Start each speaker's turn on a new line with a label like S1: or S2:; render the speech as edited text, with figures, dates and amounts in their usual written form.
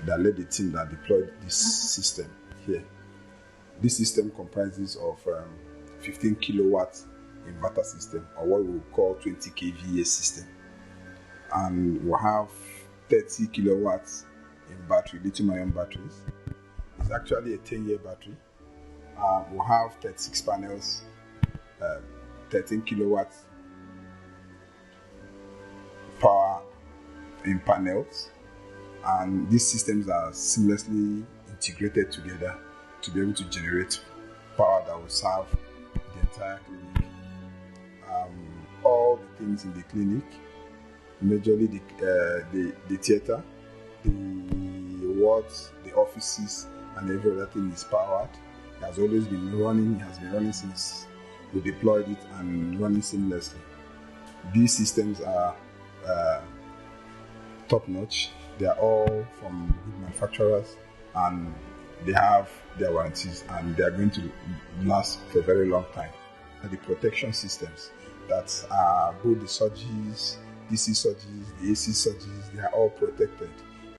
S1: that led the team that deployed this system here. This system comprises of 15 kilowatt inverter system, or what we call 20 kVA system. And we'll have 30 kilowatts in battery, lithium-ion batteries. It's actually a 10-year battery. We'll have 36 panels, 13 kilowatts power in panels. And these systems are seamlessly integrated together to be able to generate power that will serve the entire clinic. All the things in the clinic, majorly the theater, the wards, the offices, and every other thing is powered. It has always been running. It has been running since we deployed it and running seamlessly. These systems are top-notch. They are all from good manufacturers, and they have their warranties, and they are going to last for a very long time. The protection systems that are both the surges, DC surges, the AC surges, they are all protected.